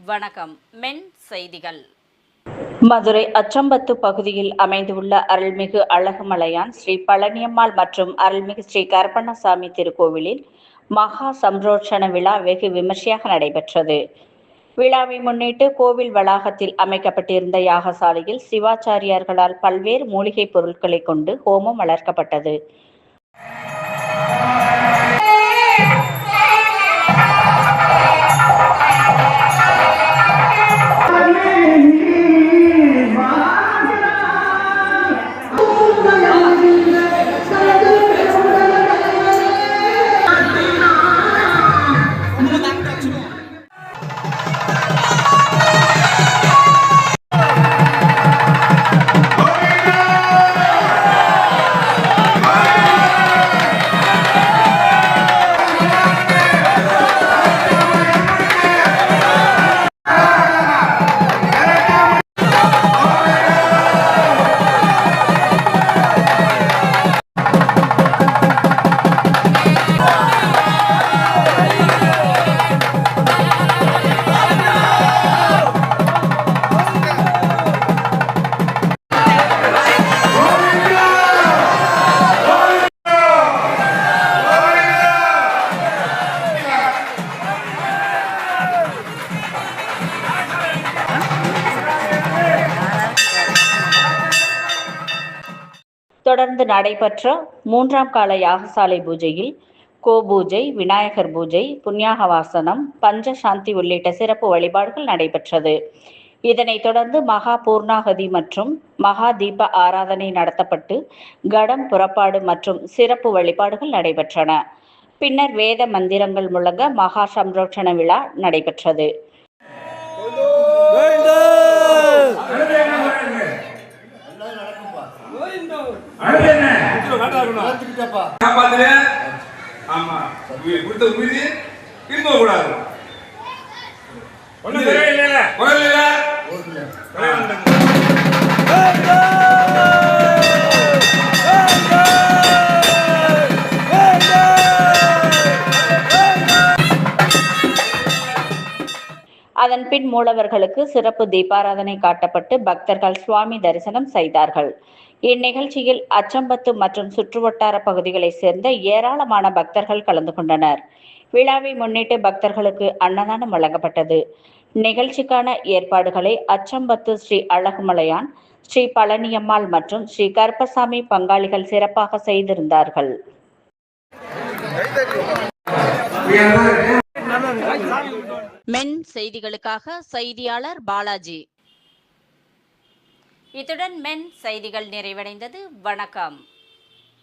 வணக்கம். மென் செய்திகள். மதுரை அச்சம்பத்து பகுதியில் அமைந்துள்ள அருள்மிகு அழகுமலையான் ஸ்ரீ பழனியம்மாள் மற்றும் அருள்மிகு ஸ்ரீ கருப்பண்ணசாமி திருக்கோவிலில் மகா சம்ரோட்சண விழா வெகு விமர்சையாக நடைபெற்றது. விழாவை முன்னிட்டு கோவில் வளாகத்தில் அமைக்கப்பட்டிருந்த யாகசாலையில் சிவாச்சாரியார்களால் பல்வேறு மூலிகைப் பொருட்களை கொண்டு ஹோமம் வளர்க்கப்பட்டது. தொடர்ந்து நடைபெற்ற 3ஆம் கால யாகசாலை பூஜையில் கோபூஜை, விநாயகர் பூஜை, புண்ணியாக வாசனம், பஞ்சசாந்தி உள்ளிட்ட சிறப்பு வழிபாடுகள் நடைபெற்றது. இதனைத் தொடர்ந்து மகா பூர்ணாகதி மற்றும் மகா தீப ஆராதனை நடத்தப்பட்டு கடம் புறப்பாடு மற்றும் சிறப்பு வழிபாடுகள் நடைபெற்றன. பின்னர் வேத மந்திரங்கள் முழங்க மகா சம்ரோட்சண விழா நடைபெற்றது. அதன் பின் மூலவர்களுக்கு சிறப்பு தீபாராதனை காட்டப்பட்டு பக்தர்கள் சுவாமி தரிசனம் செய்தார்கள். இந்நிகழ்ச்சியில் அச்சம்பத்து மற்றும் சுற்றுவட்டார பகுதிகளைச் சேர்ந்த ஏராளமான பக்தர்கள் கலந்து கொண்டனர். விழாவை முன்னிட்டு பக்தர்களுக்கு அன்னதானம் வழங்கப்பட்டது. நிகழ்ச்சிக்கான ஏற்பாடுகளை அச்சம்பத்து ஸ்ரீ அழகுமலையான், ஸ்ரீ பழனியம்மாள் மற்றும் ஸ்ரீ கருப்பசாமி பங்காளிகள் சிறப்பாக செய்திருந்தார்கள். மென் செய்திகளுக்காக செய்தியாளர் பாலாஜி. இத்துடன் மென் செய்திகள் நிறைவடைந்தது. வணக்கம்.